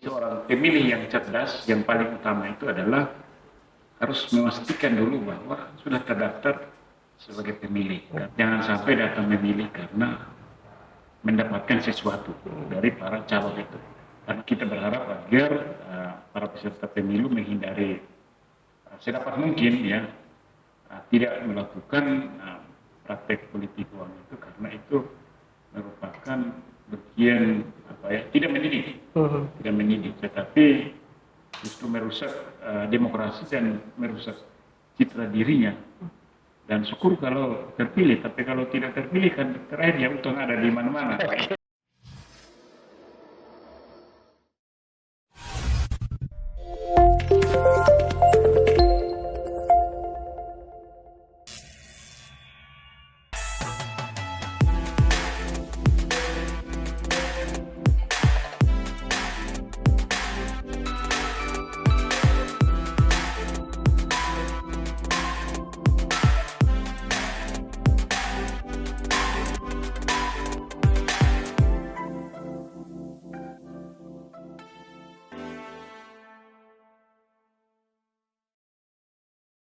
seorang pemilih yang cerdas, yang paling utama itu adalah harus memastikan dulu bahwa sudah terdaftar sebagai pemilih. Jangan sampai datang memilih karena mendapatkan sesuatu dari para calon itu. Karena kita berharap agar para peserta pemilu menghindari sedapat mungkin ya tidak melakukan praktek politik uang itu, karena itu merupakan bagian tidak mendidik, tetapi justru merusak demokrasi dan merusak citra dirinya. Dan syukur kalau terpilih, tapi kalau tidak terpilih kan terakhir ya untung ada di mana-mana.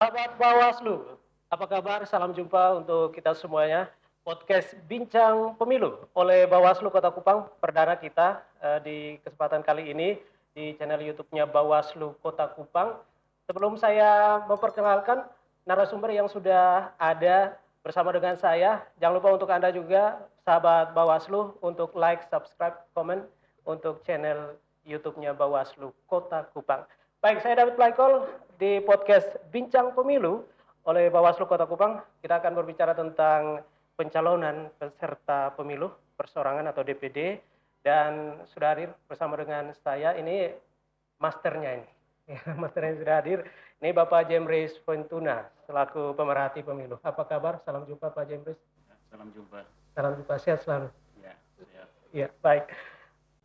Sahabat Bawaslu, apa kabar? Salam jumpa untuk kita semuanya. Podcast Bincang Pemilu oleh Bawaslu Kota Kupang, perdana kita di kesempatan kali ini di channel YouTube-nya Bawaslu Kota Kupang. Sebelum saya memperkenalkan narasumber yang sudah ada bersama dengan saya, jangan lupa untuk Anda juga, sahabat Bawaslu, untuk like, subscribe, komen untuk channel YouTube-nya Bawaslu Kota Kupang. Baik, saya David Plaikol di podcast Bincang Pemilu oleh Bawaslu Kota Kupang. Kita akan berbicara tentang pencalonan peserta pemilu perseorangan atau DPD, dan sudah hadir bersama dengan saya ini masternya ini. Masternya sudah hadir. Ini Bapak Jemris Fortuna selaku pemerhati pemilu. Apa kabar? Salam jumpa Pak Jemris. Salam jumpa. Salam jumpa, sehat selalu. Ya, sehat. Ya, baik.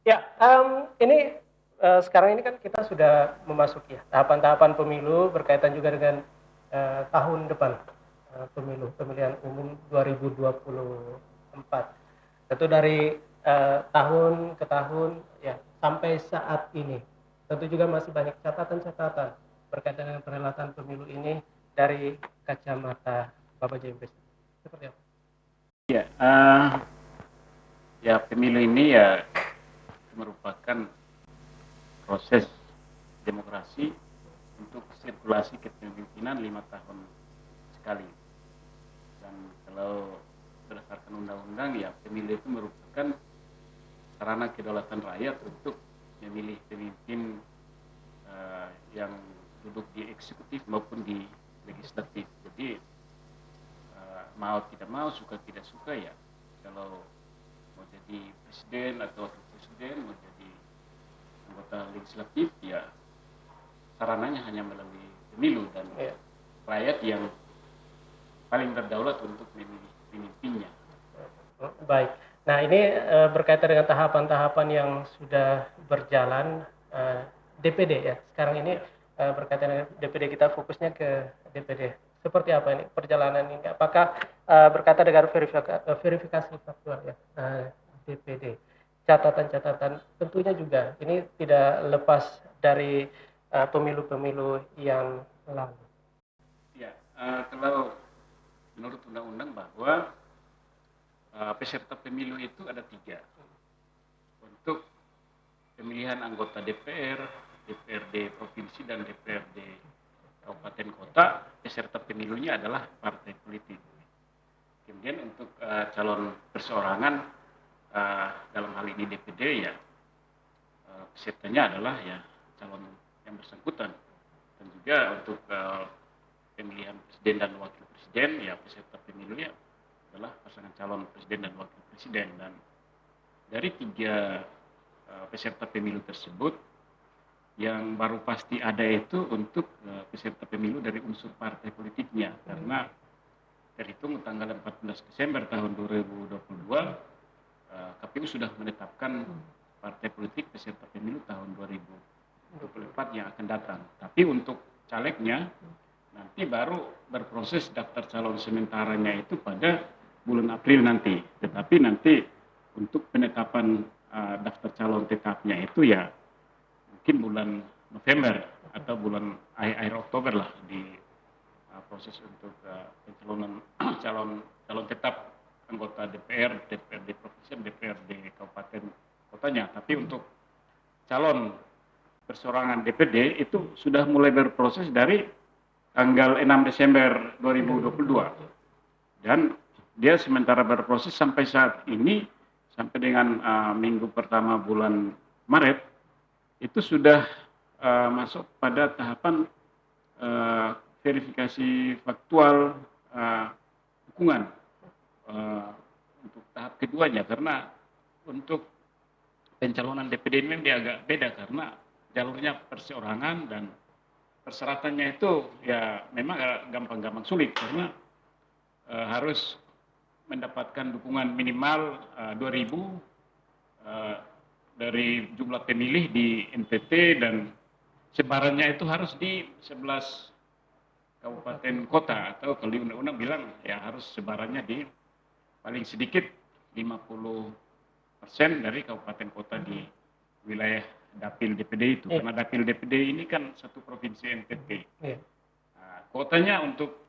Ya, ini sekarang ini kan kita sudah memasuki tahapan-tahapan pemilu berkaitan juga dengan tahun depan pemilihan umum 2024. Tentu dari tahun ke tahun ya sampai saat ini tentu juga masih banyak catatan-catatan berkaitan dengan perhelatan pemilu ini dari kacamata Bapak Jemris. Seperti apa? Ya, ya pemilu ini ya merupakan proses demokrasi untuk sirkulasi kepemimpinan 5 tahun sekali. Dan kalau berdasarkan undang-undang ya pemilu itu merupakan sarana kedaulatan rakyat untuk memilih pemimpin yang duduk di eksekutif maupun di legislatif. Jadi mau tidak mau, suka tidak suka ya, kalau mau jadi presiden atau wakil presiden, mau jadi anggota legislatif ya sarananya hanya melalui pemilu, dan rakyat yang paling berdaulat untuk memilih pemimpinnya. Baik. Nah, ini berkaitan dengan tahapan-tahapan yang sudah berjalan DPD ya. Sekarang ini berkaitan dengan DPD, kita fokusnya ke DPD. Seperti apa ini perjalanan ini? Apakah berkaitan dengan verifikasi faktual ya DPD? Catatan-catatan tentunya juga ini tidak lepas dari pemilu-pemilu yang lalu. Ya, kalau menurut undang-undang bahwa peserta pemilu itu ada 3. Untuk pemilihan anggota DPR, DPRD provinsi dan DPRD kabupaten kota, peserta pemilunya adalah partai politik. Kemudian untuk calon perseorangan dalam hal ini DPD ya pesertanya adalah ya calon yang bersangkutan. Dan juga untuk pemilihan presiden dan wakil presiden ya peserta pemilunya adalah pasangan calon presiden dan wakil presiden. Dan dari 3 peserta pemilu tersebut, yang baru pasti ada itu untuk peserta pemilu dari unsur partai politiknya, karena terhitung tanggal 14 Desember tahun 2022 KPU sudah menetapkan partai politik peserta pemilu tahun 2024 yang akan datang. Tapi untuk calegnya nanti baru berproses daftar calon sementaranya itu pada bulan April nanti. Tetapi nanti untuk penetapan daftar calon tetapnya itu ya mungkin bulan November atau bulan akhir Oktober lah di proses untuk pencalonan calon tetap anggota DPR, DPRD provinsi, DPRD kabupaten kotanya. Tapi untuk calon perseorangan DPD itu sudah mulai berproses dari tanggal 6 Desember 2022 dan dia sementara berproses sampai saat ini, sampai dengan minggu pertama bulan Maret itu sudah masuk pada tahapan verifikasi faktual dukungan untuk tahap keduanya, karena untuk pencalonan DPD ini dia agak beda karena jalurnya perseorangan dan persyaratannya itu ya memang gampang-gampang sulit karena harus mendapatkan dukungan minimal 2.000 dari jumlah pemilih di NTT dan sebarannya itu harus di 11 kabupaten kota, atau kalau di undang-undang bilang ya harus sebarannya di paling sedikit 50% dari kabupaten kota di wilayah dapil DPD itu. Karena dapil DPD ini kan satu provinsi NTT. Kuotanya untuk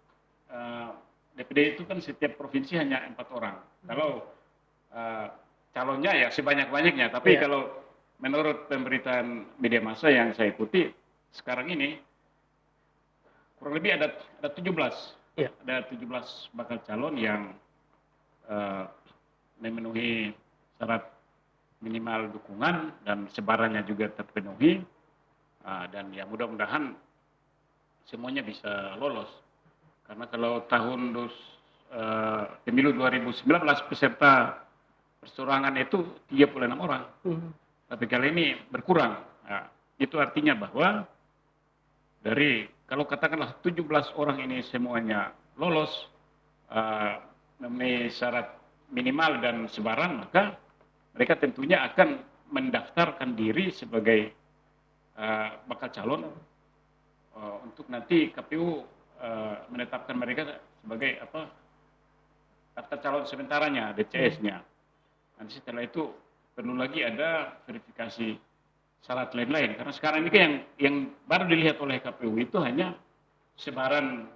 DPD itu kan setiap provinsi hanya 4 orang. Kalau calonnya ya sebanyak-banyaknya, tapi kalau menurut pemberitaan media massa yang saya ikuti sekarang ini kurang lebih ada 17. Ada 17 bakal calon yang memenuhi syarat minimal dukungan dan sebarannya juga terpenuhi, dan ya mudah-mudahan semuanya bisa lolos. Karena kalau tahun pemilu 2019 peserta perseorangan itu 36 orang, tapi kali ini berkurang. Nah, itu artinya bahwa dari kalau katakanlah 17 orang ini semuanya lolos memenuhi syarat minimal dan sebaran, maka mereka tentunya akan mendaftarkan diri sebagai bakal calon untuk nanti KPU menetapkan mereka sebagai daftar calon sementaranya, DCS-nya. Nanti setelah itu perlu lagi ada verifikasi syarat lain-lain. Karena sekarang ini kan yang baru dilihat oleh KPU itu hanya sebaran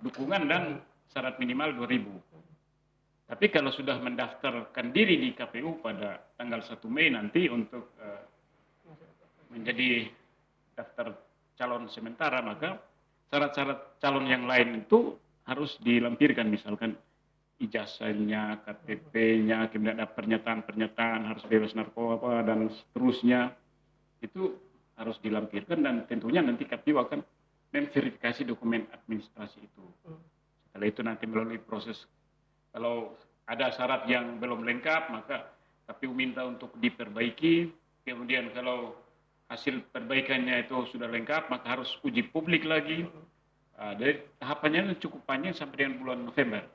dukungan dan syarat minimal 2.000. Tapi kalau sudah mendaftarkan diri di KPU pada tanggal 1 Mei nanti untuk menjadi daftar calon sementara, maka syarat-syarat calon yang lain itu harus dilampirkan, misalkan ijazahnya, KTP-nya, kemudian ada pernyataan-pernyataan harus bebas narkoba dan seterusnya, itu harus dilampirkan dan tentunya nanti KPU akan memverifikasi dokumen administrasi itu. Setelah itu nanti melalui proses, kalau ada syarat yang belum lengkap maka KPU minta untuk diperbaiki, kemudian kalau hasil perbaikannya itu sudah lengkap maka harus uji publik lagi. Jadi tahapannya cukup panjang sampai dengan bulan November.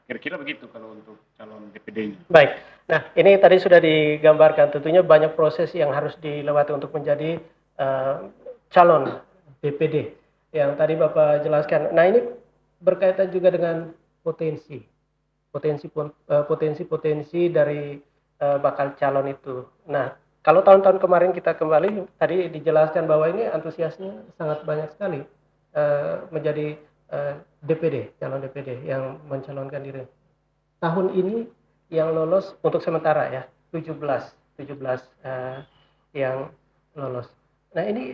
Kira-kira begitu kalau untuk calon DPD-nya. Baik, nah ini tadi sudah digambarkan, tentunya banyak proses yang harus dilewati untuk menjadi calon DPD yang tadi Bapak jelaskan. Nah ini berkaitan juga dengan potensi dari bakal calon itu. Nah, kalau tahun-tahun kemarin kita kembali, tadi dijelaskan bahwa ini antusiasnya sangat banyak sekali menjadi DPD, calon DPD yang mencalonkan diri. Tahun ini yang lolos untuk sementara ya, 17 yang lolos. Nah ini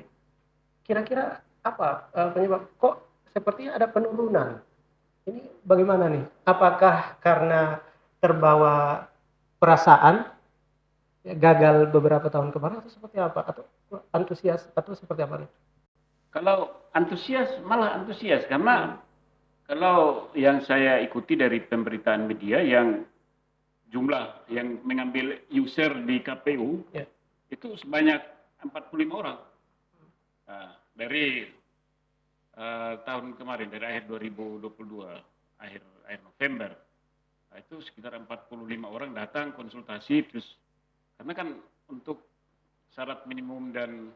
kira-kira apa penyebab kok sepertinya ada penurunan? Ini bagaimana nih? Apakah karena terbawa perasaan gagal beberapa tahun kemarin atau seperti apa? Atau antusias atau seperti apa nih? Kalau antusias, malah antusias karena kalau yang saya ikuti dari pemberitaan media yang jumlah yang mengambil user di KPU itu sebanyak 45 orang. Nah, dari tahun kemarin, dari akhir 2022, akhir November, nah, itu sekitar 45 orang datang konsultasi, terus karena kan untuk syarat minimum dan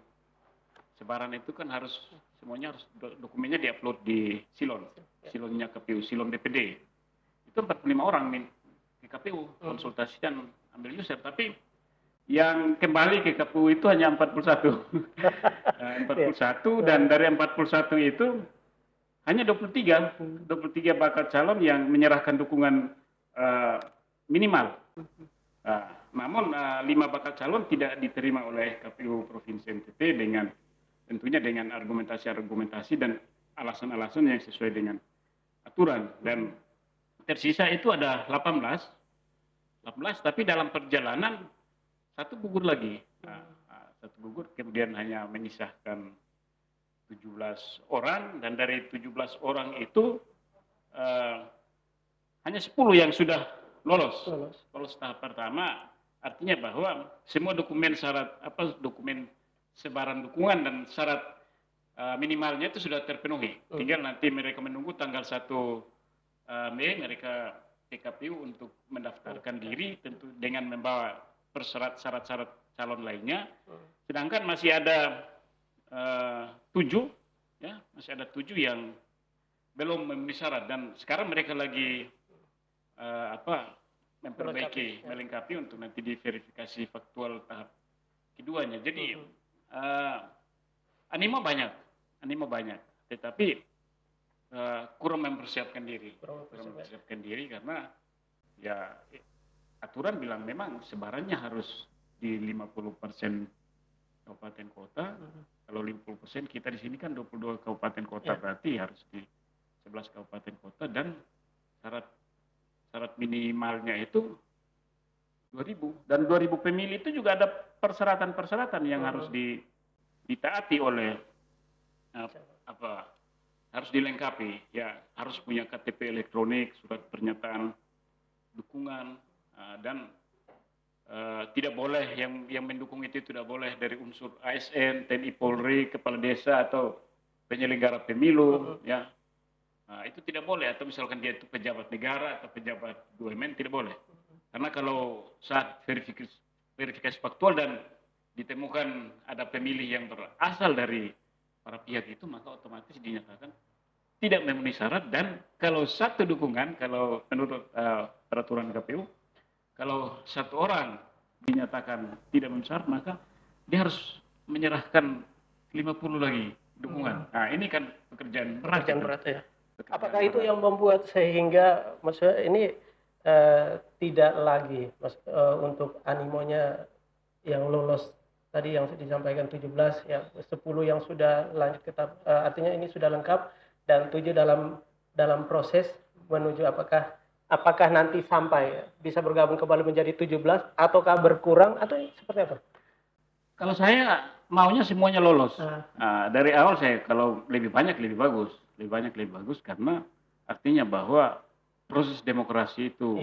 sebaran itu kan harus semuanya harus dokumennya diupload di silonnya KPU, silon DPD. Itu 45 orang di KPU konsultasi dan ambil user, tapi yang kembali ke KPU itu hanya 41. 41 dan dari 41 itu hanya 23 bakal calon yang menyerahkan dukungan minimal. Namun 5 bakal calon tidak diterima oleh KPU Provinsi NTT dengan tentunya dengan argumentasi dan alasan-alasan yang sesuai dengan aturan. Dan tersisa itu ada 18 tapi dalam perjalanan satu gugur lagi. Satu gugur kemudian hanya menyisahkan 17 orang dan dari 17 orang itu hanya 10 yang sudah lolos tahap pertama. Artinya bahwa semua dokumen dokumen sebaran dukungan dan syarat minimalnya itu sudah terpenuhi. Tinggal nanti mereka menunggu tanggal 1 Mei mereka ke KPU untuk mendaftarkan diri tentu dengan membawa syarat-syarat calon lainnya. Sedangkan masih ada 7 yang belum memenuhi syarat dan sekarang mereka lagi melengkapi untuk nanti diverifikasi faktual tahap keduanya. Jadi animo banyak, tetapi kurang mempersiapkan diri karena ya aturan bilang memang sebarannya harus di 50% kabupaten kota. Kalau 50% kita di sini kan 22 kabupaten kota, berarti harus di 11 kabupaten kota dan syarat minimalnya itu 2000 dan 2000 pemilih itu juga ada persyaratan yang harus ditaati oleh harus dilengkapi, ya harus punya KTP elektronik, surat pernyataan dukungan, dan tidak boleh yang mendukung itu tidak boleh dari unsur ASN, TNI Polri, kepala desa atau penyelenggara pemilu, ya. Itu tidak boleh, atau misalkan dia itu pejabat negara atau pejabat BUMN tidak boleh. Karena kalau saat verifikasi faktual dan ditemukan ada pemilih yang berasal dari para pihak itu, maka otomatis dinyatakan tidak memenuhi syarat. Dan kalau satu dukungan, kalau menurut peraturan KPU, kalau satu orang dinyatakan tidak memenuhi syarat, maka dia harus menyerahkan 50 lagi dukungan. Nah, ini kan pekerjaan berat ya. Apakah itu yang membuat sehingga maksudnya ini tidak lagi untuk animonya yang lolos tadi yang disampaikan 17 ya 10 yang sudah lanjut ke tahap artinya ini sudah lengkap dan 7 dalam proses menuju apakah nanti sampai bisa bergabung kembali menjadi 17 ataukah berkurang atau seperti apa? Kalau saya maunya semuanya lolos. Dari awal saya kalau lebih banyak lebih bagus karena artinya bahwa proses demokrasi itu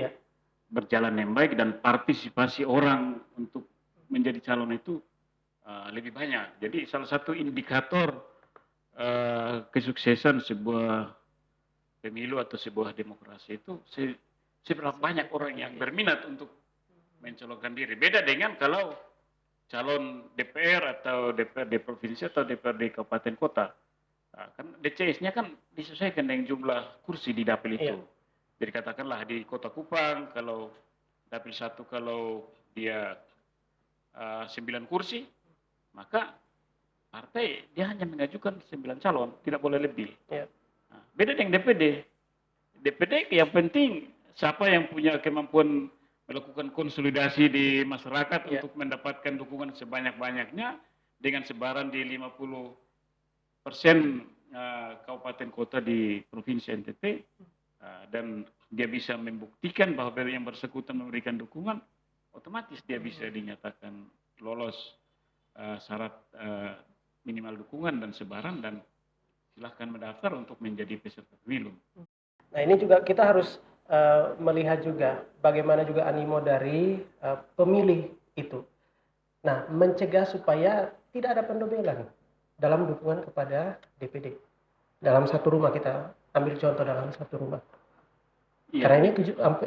berjalan yang baik dan partisipasi orang untuk menjadi calon itu lebih banyak. Jadi salah satu indikator kesuksesan sebuah pemilu atau sebuah demokrasi itu seberapa banyak orang yang berminat untuk mencalonkan diri. Beda dengan kalau calon DPR atau DPRD provinsi atau DPRD kabupaten kota. Kan DCS-nya kan disesuaikan dengan jumlah kursi di dapil itu. Jadi katakanlah di Kota Kupang kalau dapil 1 kalau dia 9 kursi, maka partai dia hanya mengajukan 9 calon, tidak boleh lebih. Beda dengan DPD. DPD yang penting siapa yang punya kemampuan melakukan konsolidasi di masyarakat untuk mendapatkan dukungan sebanyak-banyaknya dengan sebaran di 50% kabupaten kota di Provinsi NTT, dan dia bisa membuktikan bahwa yang bersangkutan memberikan dukungan, otomatis dia bisa dinyatakan lolos syarat minimal dukungan dan sebaran dan silahkan mendaftar untuk menjadi peserta pemilu. Nah ini juga kita harus melihat juga bagaimana juga animo dari pemilih itu. Nah mencegah supaya tidak ada pendobelan dalam dukungan kepada DPD. Dalam satu rumah, kita ambil contoh dalam satu rumah. Karena ini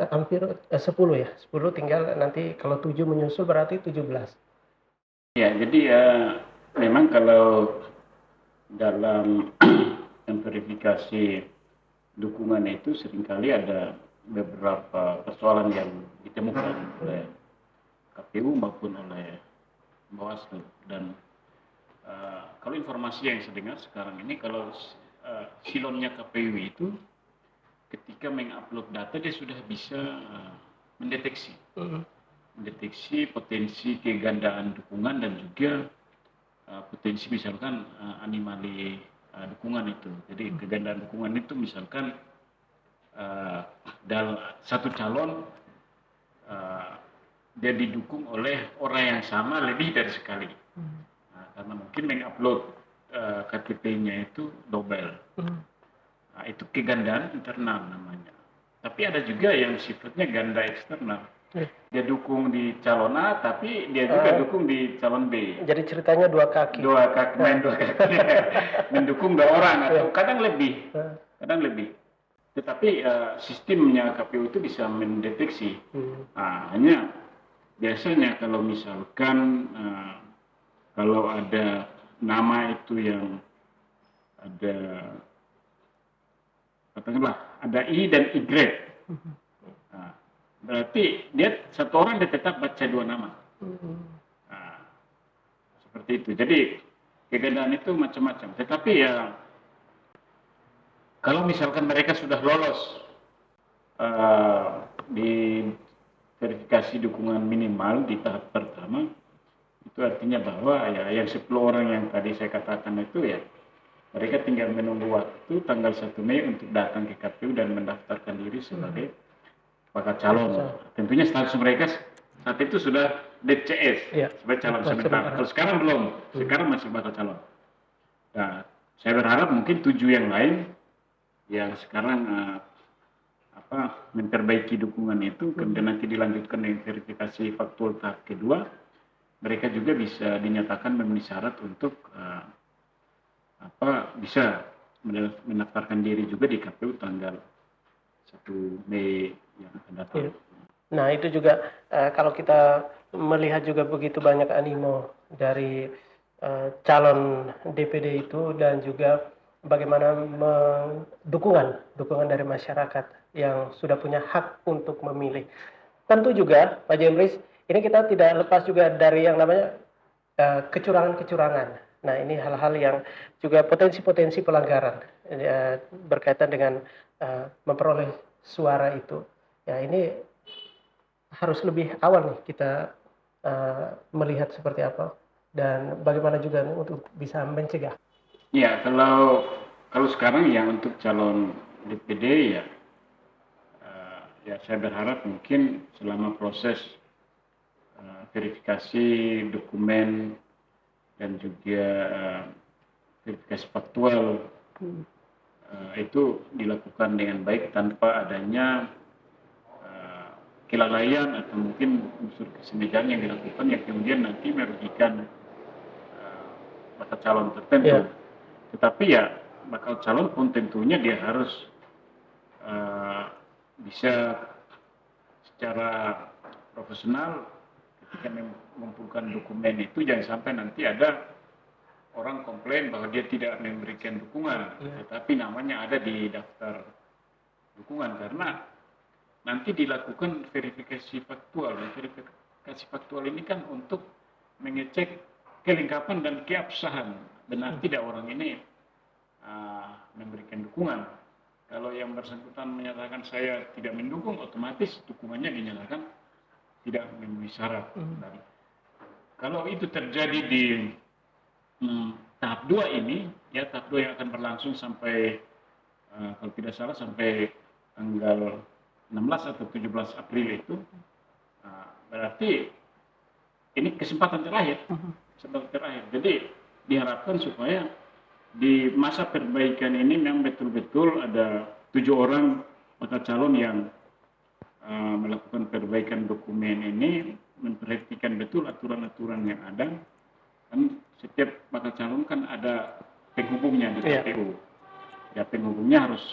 hampir 10 ya, 10 tinggal nanti kalau 7 menyusul berarti 17. Ya, jadi memang kalau dalam verifikasi dukungan itu seringkali ada beberapa persoalan yang ditemukan oleh KPU maupun oleh Bawaslu. Dan kalau informasi yang saya dengar sekarang ini, kalau silonnya KPU itu ketika mengupload data dia sudah bisa mendeteksi potensi kegandaan dukungan dan juga potensi misalkan anomali dukungan itu. Jadi kegandaan dukungan itu misalkan dalam satu calon dia didukung oleh orang yang sama lebih dari sekali. Karena mungkin mengupload KTP-nya itu double. Itu kegandaan internal namanya. Tapi ada juga yang sifatnya ganda eksternal. Dia dukung di calon A, tapi dia juga dukung di calon B. Jadi ceritanya dua kaki. Main dua kaki. Mendukung dua orang atau kadang lebih. Tetapi sistemnya KPU itu bisa mendeteksi. Hanya biasanya kalau misalkan kalau ada nama itu yang ada katakanlah ada I dan Y, berarti dia satu orang dia tetap baca dua nama. Seperti itu. Jadi kegandaan itu macam-macam. Tetapi ya kalau misalkan mereka sudah lolos di verifikasi dukungan minimal di tahap pertama, itu artinya bahwa ya yang 10 orang yang tadi saya katakan itu ya mereka tinggal menunggu waktu tanggal 1 Mei untuk datang ke KPU dan mendaftarkan diri sebagai bakal calon. Tentunya status mereka saat itu sudah DCS sebagai calon sementara. Kalau sekarang belum, sekarang masih bakal calon. Nah, saya berharap mungkin 7 yang lain yang sekarang memperbaiki dukungan itu, kemudian nanti dilanjutkan dengan verifikasi faktual tahap kedua, mereka juga bisa dinyatakan memenuhi syarat untuk bisa mendaftarkan diri juga di KPU tanggal 1 Mei yang akan datang. Nah itu juga kalau kita melihat juga begitu banyak animo dari calon DPD itu dan juga bagaimana dukungan dari masyarakat yang sudah punya hak untuk memilih. Tentu juga Pak Jemris, ini kita tidak lepas juga dari yang namanya kecurangan-kecurangan. Nah ini hal-hal yang juga potensi-potensi pelanggaran berkaitan dengan memperoleh suara itu. Ya ini harus lebih awal nih kita melihat seperti apa dan bagaimana juga untuk bisa mencegah. Ya kalau sekarang ya untuk calon DPD ya saya berharap mungkin selama proses verifikasi dokumen dan juga verifikasi faktual itu dilakukan dengan baik tanpa adanya kelalaian atau mungkin unsur kesengajaan yang dilakukan yang kemudian nanti merugikan bakal calon tertentu. Tetapi ya bakal calon pun tentunya dia harus bisa secara profesional ketika mengumpulkan dokumen itu jangan sampai nanti ada orang komplain bahwa dia tidak memberikan dukungan, tetapi namanya ada di daftar dukungan karena nanti dilakukan verifikasi faktual. Verifikasi faktual ini kan untuk mengecek kelengkapan dan keabsahan benar tidak orang ini memberikan dukungan. Kalau yang bersangkutan menyatakan saya tidak mendukung, otomatis dukungannya dinyatakan tidak memenuhi syarat. Dan kalau itu terjadi di tahap 2 ini, ya tahap 2 yang akan berlangsung sampai kalau tidak salah sampai tanggal 16 atau 17 April itu, berarti ini kesempatan terakhir. Jadi diharapkan supaya di masa perbaikan ini memang betul-betul ada 7 orang bakal calon yang melakukan perbaikan dokumen ini, memperhatikan betul aturan-aturan yang ada. Kan setiap bakal calon kan ada penghubungnya di KPU. Ya penghubungnya harus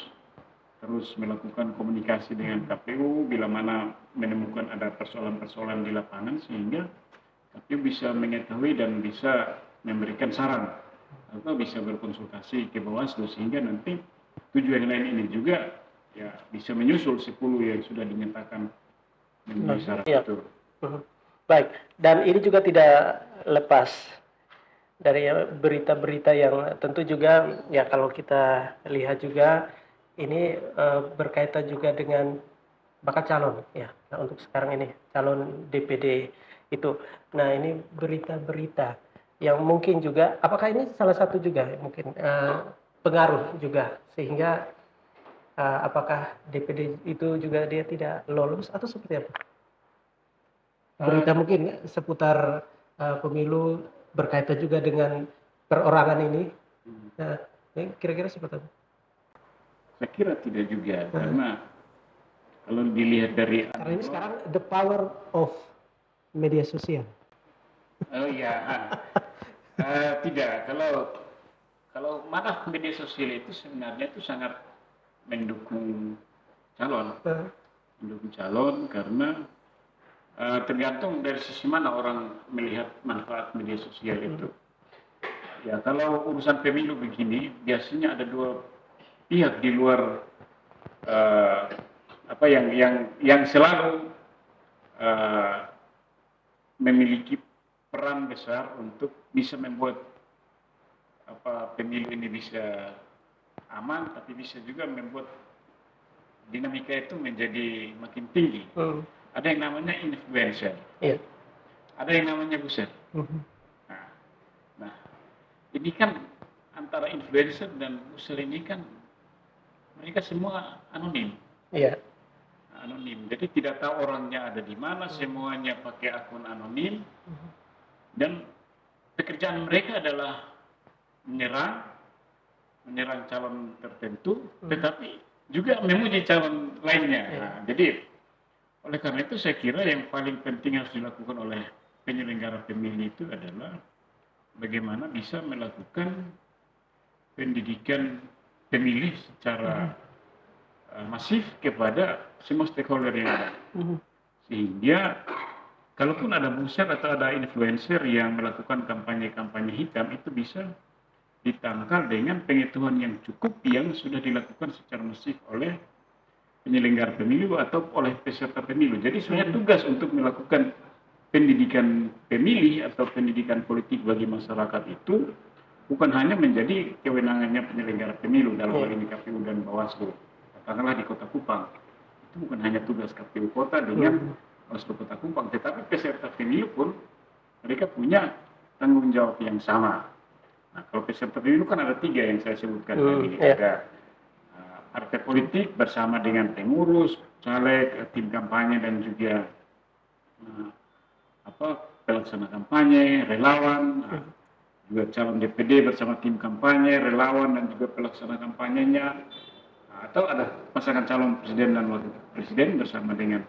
terus melakukan komunikasi dengan KPU bila mana menemukan ada persoalan-persoalan di lapangan sehingga KPU bisa mengetahui dan bisa memberikan saran atau bisa berkonsultasi ke Bawaslu sehingga nanti 7 yang lain ini juga ya bisa menyusul 10 yang sudah dinyatakan memenuhi syarat itu. Baik, dan ini juga tidak lepas dari berita-berita yang tentu juga ya kalau kita lihat juga ini berkaitan juga dengan bakal calon ya. Nah, untuk sekarang ini calon DPD itu. Nah, ini berita-berita yang mungkin juga apakah ini salah satu juga mungkin pengaruh juga sehingga apakah DPD itu juga dia tidak lolos atau seperti apa? Berita Eh, mungkin seputar pemilu berkaitan juga dengan perorangan ini. Nah, ini kira-kira seperti apa? saya kira tidak juga, Nah, karena kalau dilihat dari karena ini amplop, sekarang the power of media sosial. oh iya, tidak. Kalau malah media sosial itu sebenarnya itu sangat mendukung calon, Nah, karena tergantung dari sisi mana orang melihat manfaat media sosial itu. Ya, kalau urusan pemilu begini, biasanya ada dua pihak di luar eh, apa yang selalu eh, memiliki peran besar untuk bisa membuat pemilu ini bisa aman, tapi bisa juga membuat dinamika itu menjadi makin tinggi. Ada yang namanya influencer, iya. ada yang namanya buzzer. Nah, nah, ini kan antara influencer dan buzzer ini kan mereka semua anonim. Iya. Anonim. Jadi tidak tahu orangnya ada di mana, semuanya pakai akun anonim dan pekerjaan mereka adalah menyerang, calon tertentu, tetapi juga memuji calon lainnya. Nah, jadi oleh karena itu saya kira yang paling penting harus dilakukan oleh penyelenggara pemilu itu adalah bagaimana bisa melakukan pendidikan pemilih secara masif kepada semua stakeholder yang ada. Sehingga kalaupun ada buzzer atau ada influencer yang melakukan kampanye-kampanye hitam itu bisa ditangkal dengan pengetahuan yang cukup yang sudah dilakukan secara masif oleh penyelenggara pemilu atau oleh peserta pemilu. Jadi sebenarnya tugas untuk melakukan pendidikan pemilih atau pendidikan politik bagi masyarakat itu bukan hanya menjadi kewenangannya penyelenggara pemilu dalam hal ini KPU dan Bawaslu. Katakanlah di Kota Kupang, itu bukan hanya tugas KPU Kota dengan Bawaslu Kota Kupang, tetapi peserta pemilu pun mereka punya tanggung jawab yang sama. Nah, kalau peserta pemilu kan ada 3 yang saya sebutkan tadi. Ada partai politik bersama dengan pengurus, caleg, tim kampanye dan juga pelaksana kampanye, relawan, juga calon DPD bersama tim kampanye, relawan dan juga pelaksana kampanyenya, atau ada pasangan calon presiden dan wakil presiden bersama dengan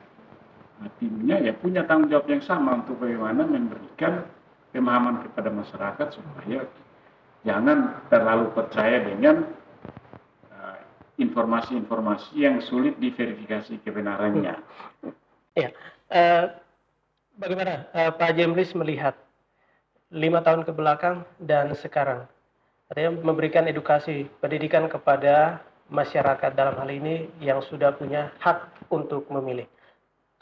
timnya, ya punya tanggung jawab yang sama untuk bagaimana memberikan pemahaman kepada masyarakat supaya jangan terlalu percaya dengan informasi-informasi yang sulit diverifikasi kebenarannya. Ya, bagaimana Pak Jemlis melihat 5 tahun ke belakang dan sekarang? Artinya memberikan edukasi pendidikan kepada masyarakat dalam hal ini yang sudah punya hak untuk memilih.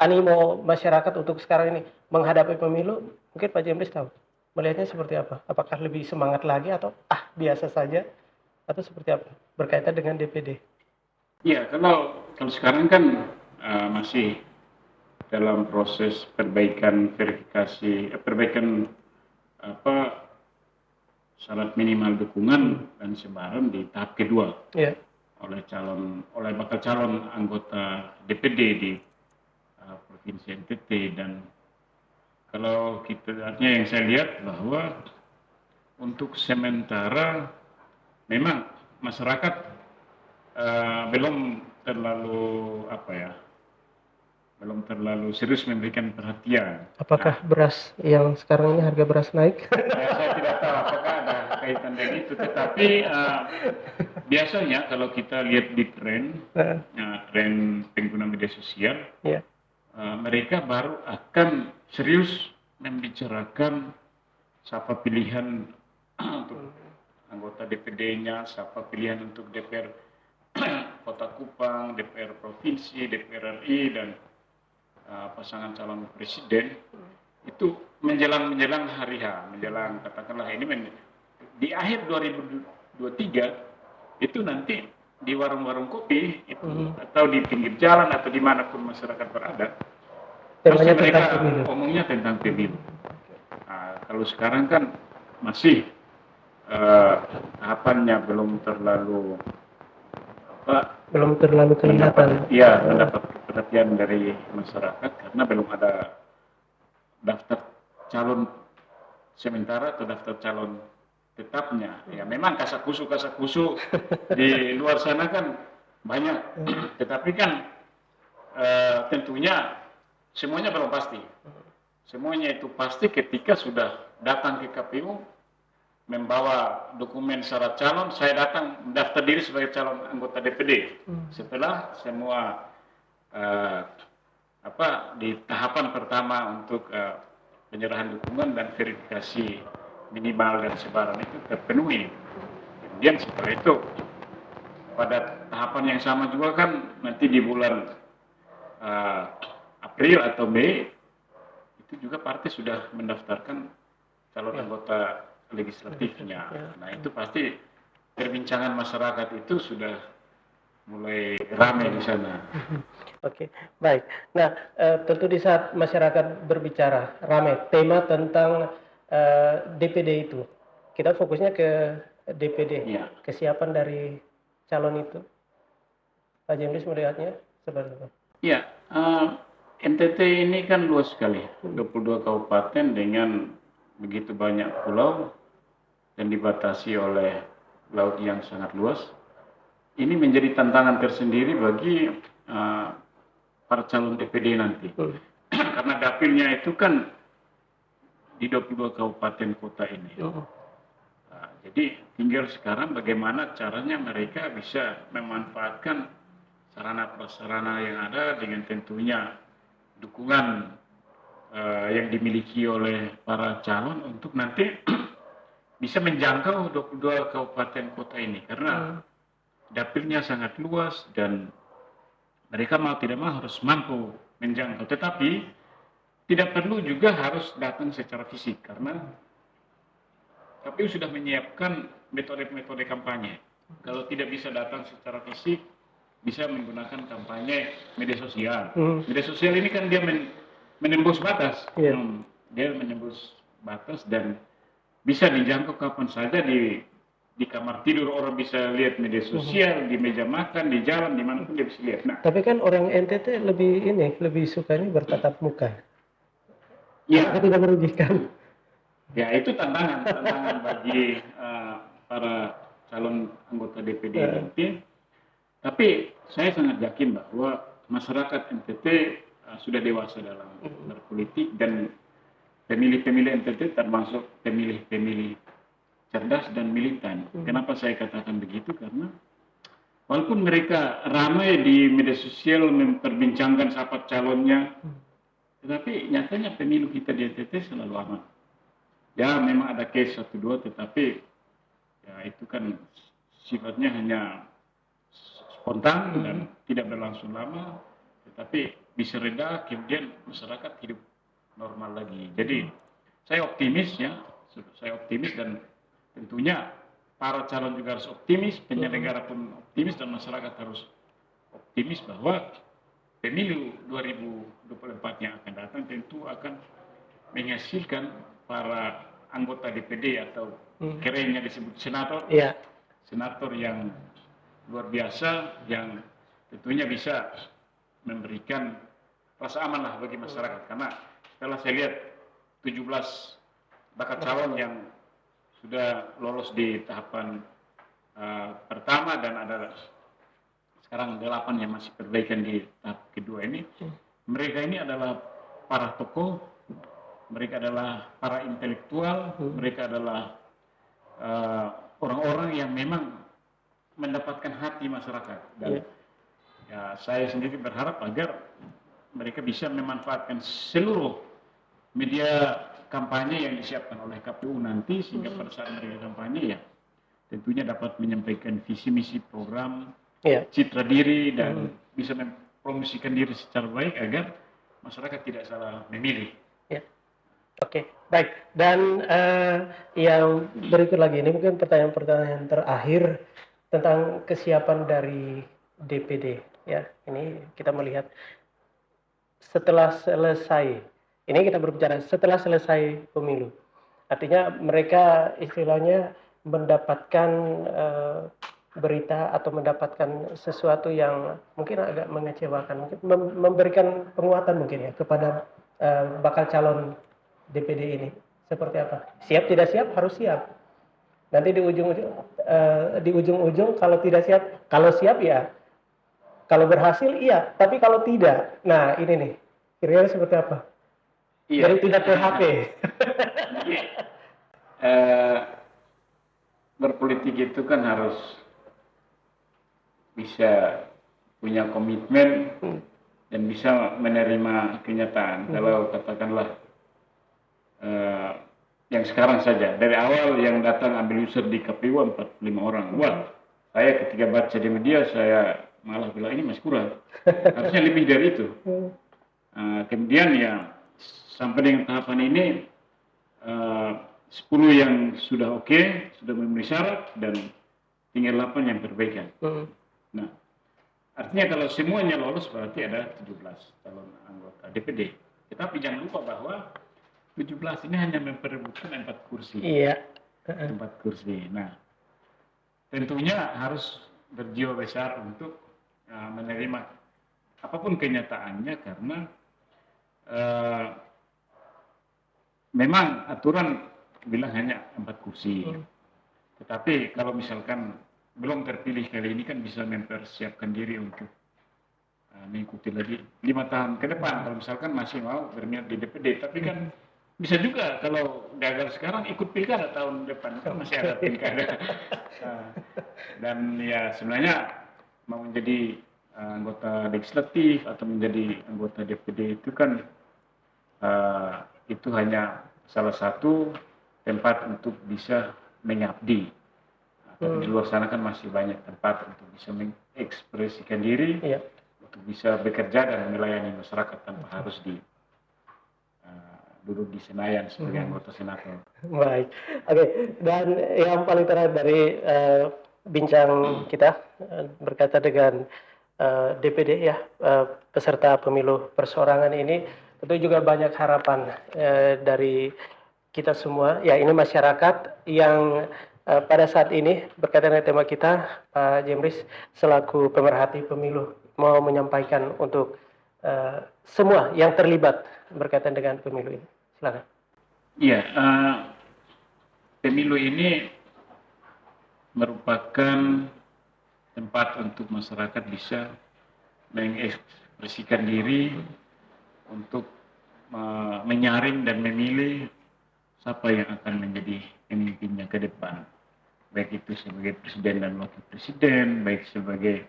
Animo masyarakat untuk sekarang ini menghadapi pemilu, mungkin Pak Jemlis tahu. Melihatnya seperti apa? Apakah lebih semangat lagi atau biasa saja atau seperti apa? Berkaitan dengan DPD. Iya, kalau sekarang kan masih dalam proses perbaikan verifikasi, perbaikan syarat minimal dukungan dan sebaran di tahap kedua oleh bakal calon anggota DPD di provinsi NTT. Dan kalau kita artinya yang saya lihat bahwa untuk sementara memang masyarakat belum terlalu serius memberikan perhatian. Apakah beras yang sekarang ini harga beras naik? Saya tidak tahu apakah ada kaitan dengan itu, tetapi biasanya kalau kita lihat di tren pengguna media sosial, mereka baru akan serius membicarakan siapa pilihan untuk anggota DPD-nya, siapa pilihan untuk DPR Kota Kupang, DPR Provinsi, DPR RI, dan pasangan calon presiden. itu menjelang hari H, menjelang katakanlah ini di akhir 2023 itu nanti di warung-warung kopi itu atau di pinggir jalan atau dimanapun masyarakat berada, pasti mereka omongnya tentang pemilu. Nah, kalau sekarang kan masih tahapannya belum terlalu kelihatan. Mendapat perhatian dari masyarakat karena belum ada daftar calon sementara atau daftar calon tetapnya. Ya memang kasakusu di luar sana kan banyak, tetapi kan tentunya semuanya belum pasti. Semuanya itu pasti ketika sudah datang ke KPU membawa dokumen syarat calon, saya datang mendaftar diri sebagai calon anggota DPD. Setelah semua di tahapan pertama untuk penyerahan dukungan dan verifikasi minimal dan sebaran itu terpenuhi. Kemudian setelah itu pada tahapan yang sama juga kan nanti di bulan April atau Mei itu juga partai sudah mendaftarkan calon anggota legislatifnya. Nah itu pasti perbincangan masyarakat itu sudah mulai ramai di sana. Oke, baik. Nah, tentu di saat masyarakat berbicara ramai tema tentang DPD itu, kita fokusnya ke DPD, kesiapan dari calon itu. Pak Jemlis melihatnya seperti apa? Iya, NTT ini kan luas sekali, 22 kabupaten dengan begitu banyak pulau dan dibatasi oleh laut yang sangat luas. Ini menjadi tantangan tersendiri bagi para calon DPD nanti. Karena dapilnya itu kan di 22 kabupaten kota ini. Jadi tinggal sekarang bagaimana caranya mereka bisa memanfaatkan sarana-prasarana yang ada dengan tentunya dukungan yang dimiliki oleh para calon untuk nanti bisa menjangkau 22 kabupaten kota ini karena dapilnya sangat luas dan mereka mau tidak mau harus mampu menjangkau, tetapi tidak perlu juga harus datang secara fisik karena KPU sudah menyiapkan metode-metode kampanye. Kalau tidak bisa datang secara fisik, bisa menggunakan kampanye media sosial. Media sosial ini kan dia menembus batas. Dia menembus batas dan bisa dijangkau kapan saja di kamar tidur orang bisa lihat media sosial, di meja makan, di jalan, dimanapun dia bisa lihat. Nah, tapi kan orang NTT lebih suka ini bertatap muka. Ya, tidak merugikan. Ya itu tantangan bagi para calon anggota DPD nanti. Tapi saya sangat yakin bahwa masyarakat NTT sudah dewasa dalam berpolitik dan pemilih-pemilih NTT termasuk pemilih-pemilih cerdas dan militan. Kenapa saya katakan begitu? Karena walaupun mereka ramai di media sosial memperbincangkan siapa calonnya, tetapi nyatanya pemilu kita di NTT selalu aman. Ya memang ada case 1-2, tetapi ya itu kan sifatnya hanya spontan dan tidak berlangsung lama, tetapi bisa reda kemudian masyarakat hidup normal lagi. Jadi saya optimis dan tentunya para calon juga harus optimis, penyelenggara pun optimis dan masyarakat harus optimis bahwa pemilu 2024 yang akan datang tentu akan menghasilkan para anggota DPD atau kerennya disebut senator, senator yang luar biasa yang tentunya bisa memberikan rasa aman lah bagi masyarakat. Karena setelah saya lihat 17 bakal calon yang sudah lolos di tahapan pertama dan ada sekarang 8 yang masih perbaikan di tahap kedua ini, mereka ini adalah para tokoh, mereka adalah para intelektual, mereka adalah orang-orang yang memang mendapatkan hati masyarakat. Dan ya, saya sendiri berharap agar mereka bisa memanfaatkan seluruh media kampanye yang disiapkan oleh KPU nanti sehingga pada saat mereka kampanye ya tentunya dapat menyampaikan visi misi program, citra diri dan bisa mempromosikan diri secara baik agar masyarakat tidak salah memilih. Oke, baik. Dan yang berikut lagi ini mungkin pertanyaan-pertanyaan terakhir tentang kesiapan dari DPD. Ya, ini kita melihat setelah selesai. Ini kita berbicara setelah selesai pemilu. Artinya mereka istilahnya mendapatkan berita atau mendapatkan sesuatu yang mungkin agak mengecewakan, mungkin memberikan penguatan mungkin ya kepada bakal calon DPD ini. Seperti apa? Siap tidak siap harus siap. Nanti di ujung-ujung kalau tidak siap, kalau siap ya, kalau berhasil iya, tapi kalau tidak, nah ini nih, kira-kira seperti apa? Iya. Jadi tidak PHP. Jadi, berpolitik itu kan harus bisa punya komitmen dan bisa menerima kenyataan. Kalau katakanlah yang sekarang saja, dari awal yang datang ambil user di KPU 45 orang. Wah, saya ketika baca di media, saya malah bilang ini masih kurang. Harusnya lebih dari itu. Kemudian ya, sampai dengan tahapan ini, 10 yang sudah oke, sudah memenuhi syarat, dan tinggal 8 yang perbaikan. Nah, artinya kalau semuanya lolos berarti ada 17 calon anggota DPD. Tetapi jangan lupa bahwa 17 ini hanya memperebutkan 4 kursi. Iya. 4 kursi. Nah, tentunya harus berjiwa besar untuk menerima apapun kenyataannya karena memang aturan bilang hanya 4 kursi. Tetapi kalau misalkan belum terpilih kali ini kan bisa mempersiapkan diri untuk mengikuti lagi 5 tahun ke depan. Kalau misalkan masih mau berminat di DPD, tapi kan bisa juga kalau gagal sekarang ikut pilkada tahun depan, kan masih ada pilkada. Dan ya sebenarnya mau menjadi anggota legislatif atau menjadi anggota DPD itu kan itu hanya salah satu tempat untuk bisa mengabdi. Tapi di luar sana kan masih banyak tempat untuk bisa mengekspresikan diri, untuk bisa bekerja dan melayani masyarakat tanpa harus duduk di Senayan sebagai anggota senator. Baik, oke. Dan yang paling terakhir dari bincang kita berkaitan dengan DPD ya, peserta pemilu perseorangan ini, tentu juga banyak harapan dari kita semua. Ya, ini masyarakat yang pada saat ini berkaitan dengan tema kita, Pak Jemris selaku pemerhati pemilu mau menyampaikan untuk semua yang terlibat berkaitan dengan pemilu ini. Silakan. Iya, pemilu ini merupakan tempat untuk masyarakat bisa mengekspresikan diri untuk menyaring dan memilih siapa yang akan menjadi pemimpinnya ke depan. Baik itu sebagai presiden dan wakil presiden, baik sebagai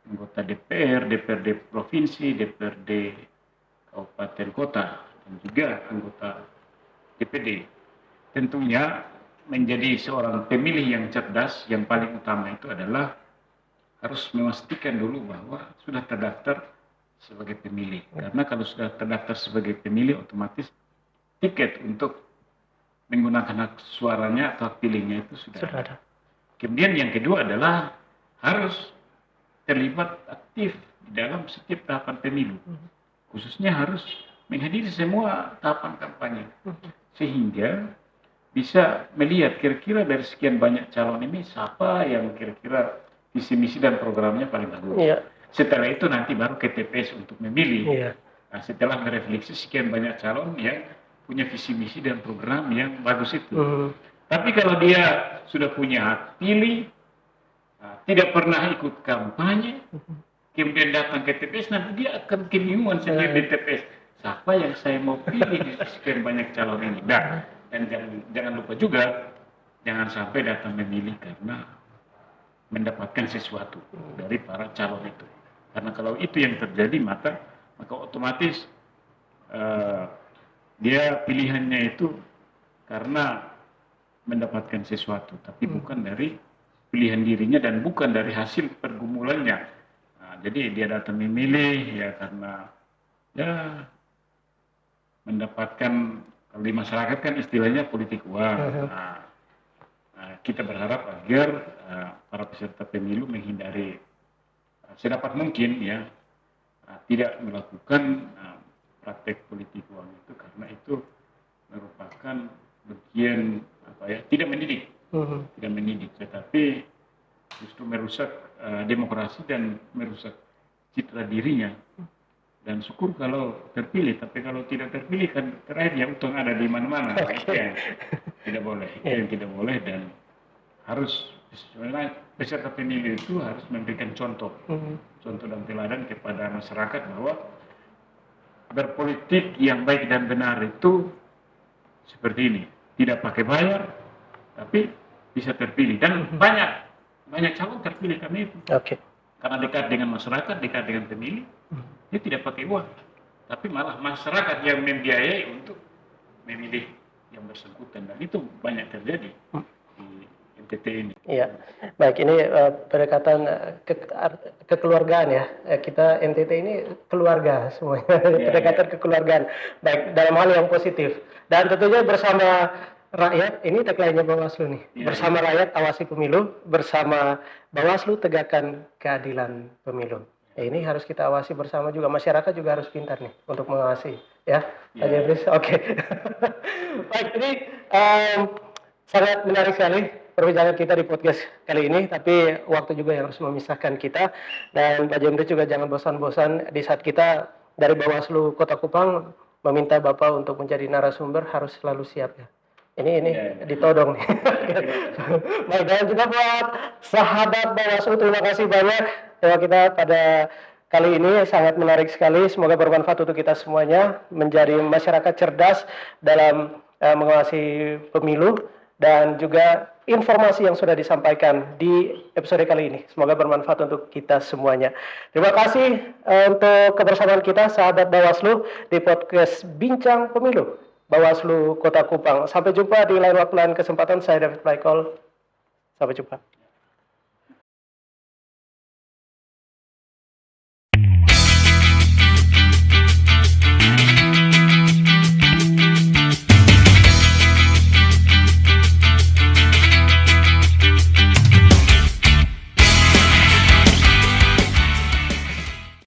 anggota DPR, DPRD provinsi, DPRD kabupaten kota, dan juga anggota DPD. Tentunya menjadi seorang pemilih yang cerdas, yang paling utama itu adalah harus memastikan dulu bahwa sudah terdaftar sebagai pemilih. Karena kalau sudah terdaftar sebagai pemilih, otomatis tiket untuk menggunakan hak suaranya atau hak pilihnya itu sudah ada. Kemudian yang kedua adalah harus terlibat aktif di dalam setiap tahapan pemilu. Khususnya harus menghadiri semua tahapan kampanye. Sehingga bisa melihat kira-kira dari sekian banyak calon ini siapa yang kira-kira visi misi dan programnya paling bagus. Setelah itu nanti baru ke TPS untuk memilih. Nah, setelah merefleksi sekian banyak calon yang punya visi misi dan program yang bagus itu. Tapi kalau dia sudah punya hak pilih, tidak pernah ikut kampanye, kemudian datang ke TPS, nanti dia akan kebingungan sendiri di TPS. Siapa yang saya mau pilih di sekian banyak calon ini? Dan jangan lupa juga, jangan sampai datang memilih karena mendapatkan sesuatu dari para calon itu. Karena kalau itu yang terjadi, maka otomatis dia pilihannya itu karena mendapatkan sesuatu, tapi bukan dari pilihan dirinya dan bukan dari hasil pergumulannya. Nah, jadi dia datang memilih ya karena ya mendapatkan Kalau di masyarakat kan istilahnya politik uang. Kita berharap agar para peserta pemilu menghindari sedapat mungkin ya tidak melakukan praktek politik uang itu, karena itu merupakan bagian tidak mendidik, tetapi justru merusak demokrasi dan merusak citra dirinya. Dan syukur kalau terpilih, tapi kalau tidak terpilih kan terakhir ya untung ada di mana-mana. Itu yang tidak boleh, dan harus sebenarnya peserta pemilu itu harus memberikan contoh dan teladan kepada masyarakat bahwa berpolitik yang baik dan benar itu seperti ini, tidak pakai bayar, tapi bisa terpilih, dan banyak calon terpilih kami itu. Karena dekat dengan masyarakat, dekat dengan pemilih, dia tidak pakai uang, tapi malah masyarakat yang membiayai untuk memilih yang bersangkutan, dan itu banyak terjadi di NTT ini. Iya, baik, ini pendekatan kekeluargaan ya. Kita NTT ini keluarga semuanya, pendekatan kekeluargaan, baik dalam hal yang positif. Dan tentunya bersama rakyat, ini tagline-nya Bawaslu nih. Bersama rakyat awasi pemilu, bersama Bawaslu tegakkan keadilan pemilu. Ini harus kita awasi bersama juga, masyarakat juga harus pintar nih untuk mengawasi ya. Pak Jebris, oke. Baik, ini sangat menarik sekali perbincangan kita di podcast kali ini, tapi waktu juga yang harus memisahkan kita. Dan Pak Jemri juga jangan bosan-bosan di saat kita dari Bawaslu Kota Kupang meminta Bapak untuk menjadi narasumber, harus selalu siap ya. Ini ditodong nih. Baik, dan juga buat sahabat Bawaslu, terima kasih banyak. Tema kita pada kali ini sangat menarik sekali. Semoga bermanfaat untuk kita semuanya, menjadi masyarakat cerdas dalam mengawasi pemilu, dan juga informasi yang sudah disampaikan di episode kali ini. Semoga bermanfaat untuk kita semuanya. Terima kasih untuk kebersamaan kita, sahabat Bawaslu, di podcast Bincang Pemilu Bawaslu Kota Kupang. Sampai jumpa di lain waktu, lain kesempatan. Saya David Michael. Sampai jumpa.